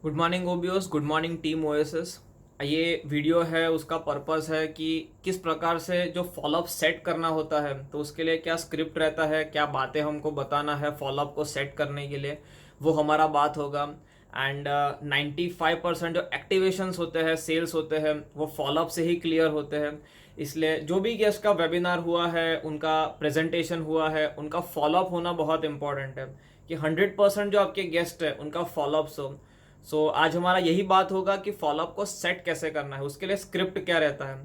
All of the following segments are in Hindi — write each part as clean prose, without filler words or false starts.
गुड मॉर्निंग ओबीओस, गुड मॉर्निंग टीम ओएसएस। ये वीडियो है, उसका पर्पस है कि किस प्रकार से जो फॉलोअप सेट करना होता है, तो उसके लिए क्या स्क्रिप्ट रहता है, क्या बातें हमको बताना है फॉलोअप को सेट करने के लिए, वो हमारा बात होगा। एंड 95% जो एक्टिवेशंस होते हैं, सेल्स होते हैं, वो फॉलोअप से ही क्लियर होते हैं। इसलिए जो भी गेस्ट का वेबिनार हुआ है, उनका प्रेजेंटेशन हुआ है, उनका फॉलोअप होना बहुत इंपॉर्टेंट है कि 100% जो आपके गेस्ट है उनका फॉलोअप्स हो। आज हमारा यही बात होगा कि फॉलोअप को सेट कैसे करना है, उसके लिए स्क्रिप्ट क्या रहता है।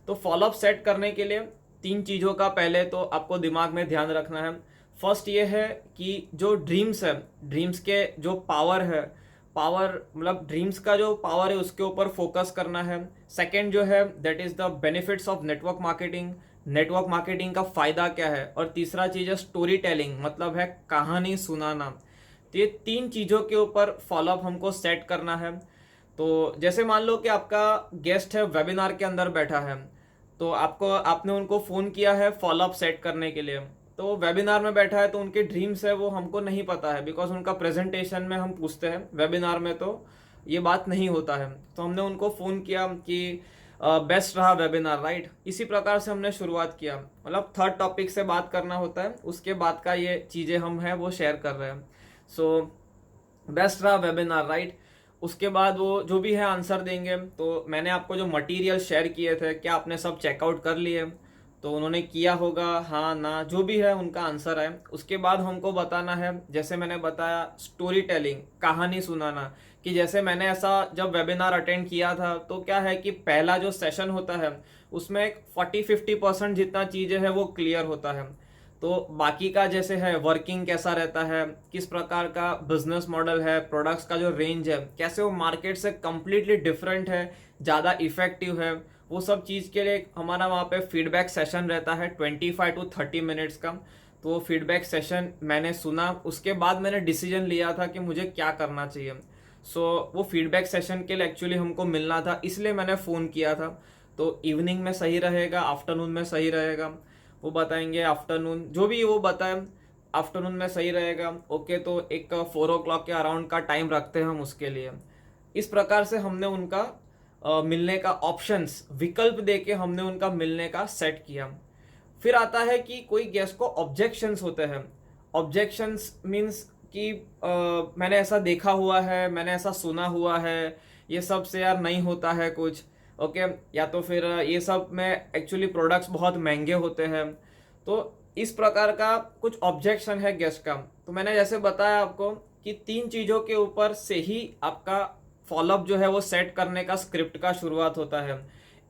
तो फॉलोअप सेट करने के लिए तीन चीज़ों का पहले तो आपको दिमाग में ध्यान रखना है। फर्स्ट ये है कि जो ड्रीम्स है, ड्रीम्स के जो पावर है, पावर मतलब ड्रीम्स का जो पावर है उसके ऊपर फोकस करना है। सेकंड जो है that is the benefits of network marketing, network marketing का फ़ायदा क्या है। और तीसरा चीज़ है स्टोरी टेलिंग, मतलब है कहानी सुनाना। तो ये तीन चीज़ों के ऊपर फॉलोअप हमको सेट करना है। तो जैसे मान लो कि आपका गेस्ट है, वेबिनार के अंदर बैठा है, तो आपने उनको फ़ोन किया है फॉलोअप सेट करने के लिए। तो वेबिनार में बैठा है तो उनके ड्रीम्स है वो हमको नहीं पता है, बिकॉज उनका प्रेजेंटेशन में हम पूछते हैं, वेबिनार में तो ये बात नहीं होता है। तो हमने उनको फ़ोन किया कि बेस्ट रहा वेबिनार, राइट। इसी प्रकार से हमने शुरुआत किया, मतलब थर्ड टॉपिक से बात करना होता है, उसके बाद का ये चीज़ें हम हैं वो शेयर कर रहे हैं। सो बेस्ट रहा वेबिनार, राइट। उसके बाद वो जो भी है आंसर देंगे। तो मैंने आपको जो मटेरियल शेयर किए थे, क्या आपने सब चेकआउट कर लिए? तो उन्होंने किया होगा, हाँ ना, जो भी है उनका आंसर है। उसके बाद हमको बताना है, जैसे मैंने बताया, स्टोरी टेलिंग, कहानी सुनाना। कि जैसे मैंने ऐसा जब वेबिनार अटेंड किया था, तो क्या है कि पहला जो सेशन होता है उसमें 40-50% जितना चीज़ें हैं वो क्लियर होता है। तो बाकी का जैसे है वर्किंग कैसा रहता है, किस प्रकार का बिजनेस मॉडल है, प्रोडक्ट्स का जो रेंज है, कैसे वो मार्केट से कम्प्लीटली डिफरेंट है, ज़्यादा इफेक्टिव है, वो सब चीज़ के लिए हमारा वहाँ पे फीडबैक सेशन रहता है 25 to 30 मिनट्स का। तो वो फीडबैक सेशन मैंने सुना, उसके बाद मैंने डिसीजन लिया था कि मुझे क्या करना चाहिए। वो फीडबैक सेशन के लिए एक्चुअली हमको मिलना था, इसलिए मैंने फ़ोन किया था। तो इवनिंग में सही रहेगा, आफ्टरनून में सही रहेगा, वो बताएंगे। आफ्टरनून जो भी वो बताए, आफ्टरनून में सही रहेगा। ओके, तो एक 4 o'clock के अराउंड का टाइम रखते हैं हम उसके लिए। इस प्रकार से हमने उनका मिलने का ऑप्शंस, विकल्प देके हमने उनका मिलने का सेट किया। फिर आता है कि कोई गेस्ट को ऑब्जेक्शंस होते हैं। ऑब्जेक्शंस मीन्स कि मैंने ऐसा देखा हुआ है, मैंने ऐसा सुना हुआ है, ये सब से यार नहीं होता है कुछ। ओके, या तो फिर ये सब में एक्चुअली प्रोडक्ट्स बहुत महंगे होते हैं। तो इस प्रकार का कुछ ऑब्जेक्शन है गेस्ट का। तो मैंने जैसे बताया आपको कि तीन चीज़ों के ऊपर से ही आपका फॉलोअप जो है वो सेट करने का स्क्रिप्ट का शुरुआत होता है।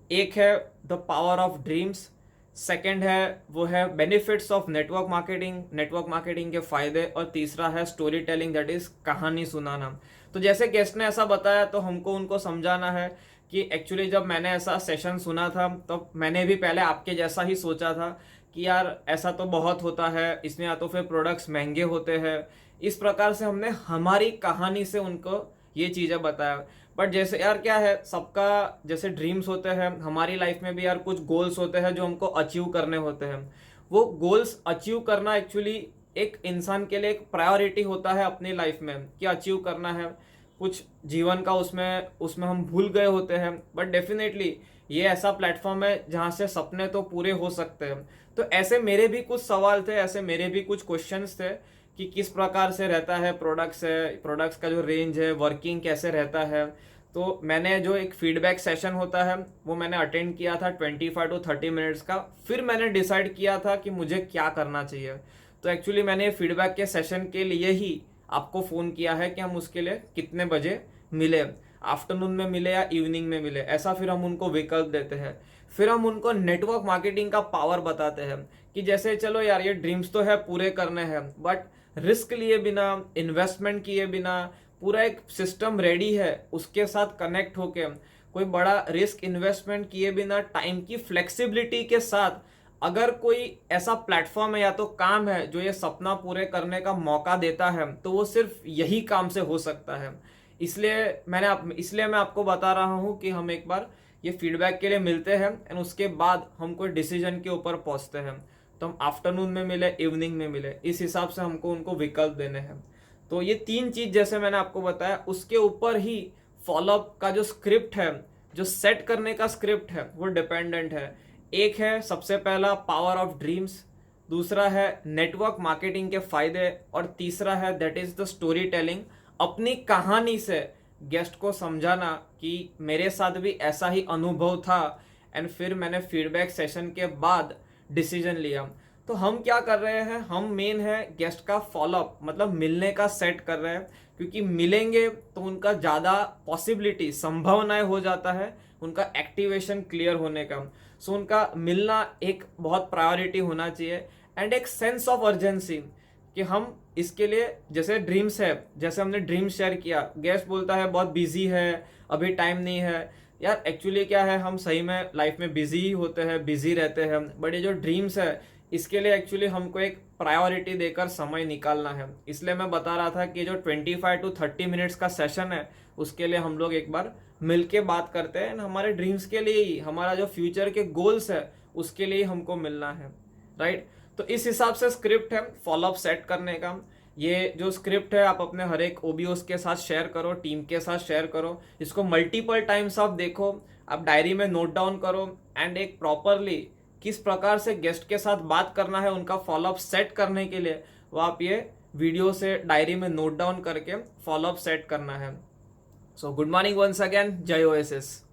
एक है the power of dreams, second है वो है benefits of network marketing, network marketing के फायदे, और तीसरा है स्टोरी टेलिंग, दैट इज कहानी सुनाना। तो जैसे गेस्ट ने ऐसा बताया तो हमको उनको समझाना है कि एक्चुअली जब मैंने ऐसा सेशन सुना था तो मैंने भी पहले आपके जैसा ही सोचा था कि यार ऐसा तो बहुत होता है, इसमें या तो फिर प्रोडक्ट्स महंगे होते हैं। इस प्रकार से हमने हमारी कहानी से उनको ये चीज़ें बताया। बट जैसे यार क्या है, सबका जैसे ड्रीम्स होते हैं, हमारी लाइफ में भी यार कुछ गोल्स होते हैं जो हमको अचीव करने होते हैं। वो गोल्स अचीव करना एक्चुअली एक इंसान के लिए एक प्रायोरिटी होता है अपनी लाइफ में, कि अचीव करना है कुछ जीवन का, उसमें उसमें हम भूल गए होते हैं। बट डेफिनेटली ये ऐसा प्लेटफॉर्म है जहाँ से सपने तो पूरे हो सकते हैं। तो ऐसे मेरे भी कुछ सवाल थे, ऐसे मेरे भी कुछ क्वेश्चंस थे कि किस प्रकार से रहता है प्रोडक्ट्स है, प्रोडक्ट्स का जो रेंज है, वर्किंग कैसे रहता है। तो मैंने जो एक फीडबैक सेशन होता है वो मैंने अटेंड किया था 25 to 30 मिनट्स का। फिर मैंने डिसाइड किया था कि मुझे क्या करना चाहिए। तो एक्चुअली मैंने फीडबैक के सेशन के लिए ही आपको फ़ोन किया है कि हम उसके लिए कितने बजे मिले, आफ्टरनून में मिले या इवनिंग में मिले, ऐसा फिर हम उनको विकल्प देते हैं। फिर हम उनको नेटवर्क मार्केटिंग का पावर बताते हैं कि जैसे चलो यार ये ड्रीम्स तो है पूरे करने हैं, बट रिस्क लिए बिना, इन्वेस्टमेंट किए बिना, पूरा एक सिस्टम रेडी है उसके साथ कनेक्ट होके, कोई बड़ा रिस्क इन्वेस्टमेंट किए बिना, टाइम की फ्लेक्सिबिलिटी के साथ अगर कोई ऐसा प्लेटफॉर्म है या तो काम है जो ये सपना पूरे करने का मौका देता है, तो वो सिर्फ यही काम से हो सकता है। इसलिए मैं आपको बता रहा हूँ कि हम एक बार ये फीडबैक के लिए मिलते हैं एंड उसके बाद हम कोई डिसीजन के ऊपर पहुँचते हैं। तो हम आफ्टरनून में मिले, इवनिंग में मिले, इस हिसाब से हमको उनको विकल्प देने हैं। तो ये 3 चीज जैसे मैंने आपको बताया, उसके ऊपर ही फॉलोअप का जो स्क्रिप्ट है, जो सेट करने का स्क्रिप्ट है, वो डिपेंडेंट है। एक है सबसे पहला पावर ऑफ ड्रीम्स, दूसरा है नेटवर्क मार्केटिंग के फायदे, और तीसरा है that is the story telling. अपनी कहानी से गेस्ट को समझाना कि मेरे साथ भी ऐसा ही अनुभव था, एंड फिर मैंने फीडबैक सेशन के बाद डिसीजन लिया। तो हम क्या कर रहे हैं, हम मेन है गेस्ट का फॉलोअप, मतलब मिलने का सेट कर रहे हैं, क्योंकि मिलेंगे तो उनका ज़्यादा पॉसिबिलिटी, संभावनाएं हो जाता है उनका एक्टिवेशन क्लियर होने का। सो उनका मिलना एक बहुत प्रायोरिटी होना चाहिए, एंड एक सेंस ऑफ अर्जेंसी कि हम इसके लिए, जैसे ड्रीम्स है, जैसे हमने ड्रीम शेयर किया, गेस्ट बोलता है बहुत बिजी है, अभी टाइम नहीं है। यार एक्चुअली क्या है, हम सही में लाइफ में बिजी ही होते हैं, बिजी रहते हैं, बट ये जो ड्रीम्स है इसके लिए एक्चुअली हमको एक प्रायोरिटी देकर समय निकालना है। इसलिए मैं बता रहा था कि जो 25 to 30 मिनट्स का सेशन है उसके लिए हम लोग एक बार मिल के बात करते हैं, हमारे ड्रीम्स के लिए ही, हमारा जो फ्यूचर के गोल्स है उसके लिए हमको मिलना है, राइट। तो इस हिसाब से स्क्रिप्ट है फॉलोअप सेट करने का। ये जो स्क्रिप्ट है आप अपने हर एक ओबीओस के साथ शेयर करो, टीम के साथ शेयर करो, इसको मल्टीपल टाइम्स आप देखो, आप डायरी में नोट डाउन करो, एंड एक प्रॉपरली किस प्रकार से गेस्ट के साथ बात करना है उनका फॉलोअप सेट करने के लिए, वो आप ये वीडियो से डायरी में नोट डाउन करके फॉलोअप सेट करना है। So good morning once again, Jai OSS.